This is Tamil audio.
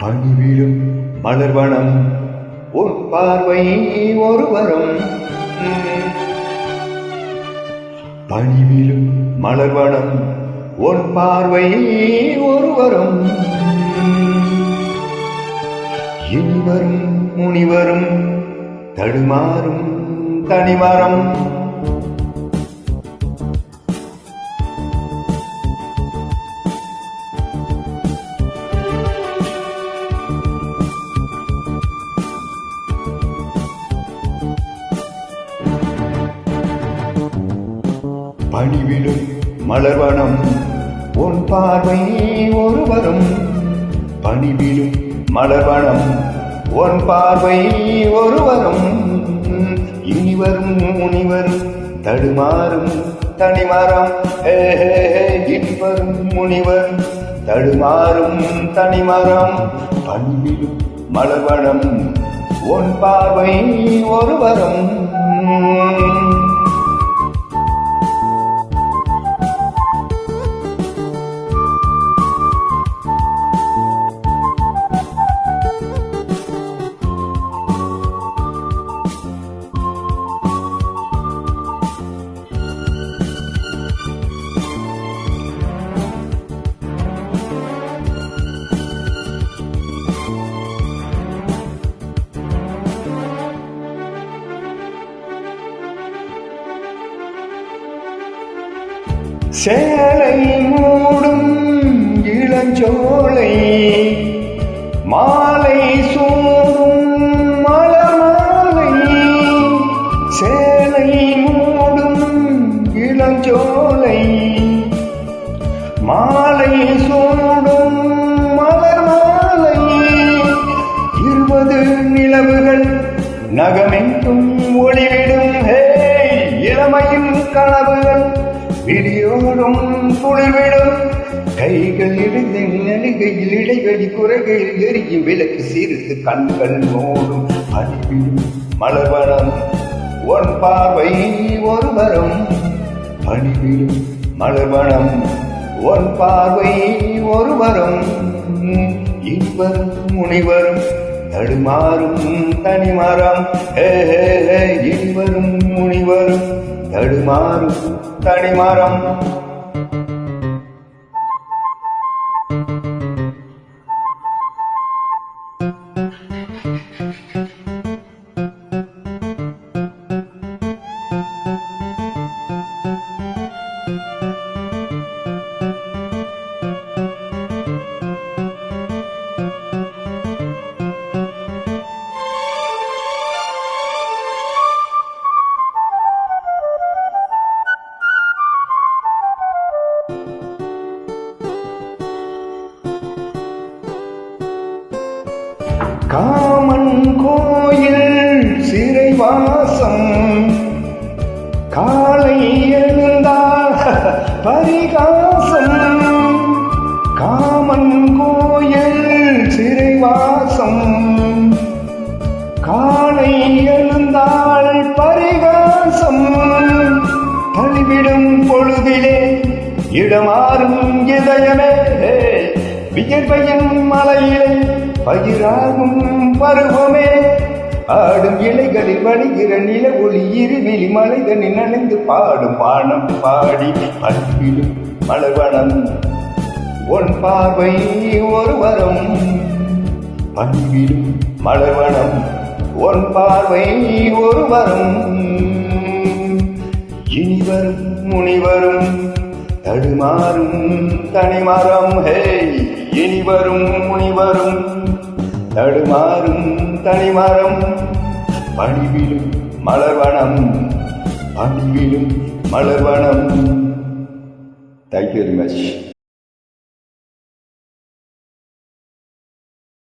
பணிவிலும் மலர்வனம் உன் பார்வை ஒருவரும். பணிவிலும் மலர்வனம் உன் பார்வை ஒருவரும். இனிவரும் முனிவரும் தடுமாறும் தனிமரம். பணிவிலும் மலர்வனம் உன் பார்வை ஒருவரும். பணிவிலும் மலர்வனம் உன் பார்வை ஒருவரும். இனிவரும் முனிவரும் தடுமாறும் தனிமரம். இனிவரும் முனிவரும் தடுமாறும் தனிமரம். பணிவிலும் மலர்வனம் உன் பார்வை ஒருவரும். சேலை மூடும் இளஞ்சோலை மாலை சூடும் மலர் மாலை. சேலை மூடும் இளஞ்சோலை மாலை சூடும் மலர் மாலை. 20 நிலவுகள் நகமெங்கும் ஒளிவிடும். இளமையின் கனவுகள் விடியோடும் குளிர்விடும். கைகள் இடைந்த நலிகையில் இடைவெளி குறைகளில் எரியும் விளக்கு சிரித்து கண்கள் மூடும். பணிவிலும் மலர்வனம் உன் பார்வை ஒருவரும். பணிவிலும் மலர்வனம் உன் பார்வை ஒருவரும். இனிவரும் முனிவரும் தடுமாறும் தனிமரம். இனிவரும் முனிவரும் தடுமாறும் தனிமரம். காமன் கோயில் சிறைவாசம் காலை எழுந்தால் பரிகாசம். காமன் கோயில் சிறைவாசம் காலை எழுந்தால் பரிகாசம். பழிவிடும் பொழுதிலே இடமாறும் இதயமே வியர்வையின் மலையிலே பகிராகும் பருவமே. ஆடும் இலைகளில் வழிகிற நில ஒளி இருவிழி மலைதனில் நனைந்து பாடும் பானம் பாடி. பணிவிலும் மலர்வனம் உன் பார்வை ஒருவரும். பணிவிலும் மலர்வனம் உன் பார்வை ஒருவரும். இனிவரும் முனிவரும் தடுமாறும் தனிமரம். இனிவரும் முனிவரும் தடுமாறும் தனிமரம். பணிவிலும் மலர்வனம் பணிவிலும் மலர்வனம். Thank you very much.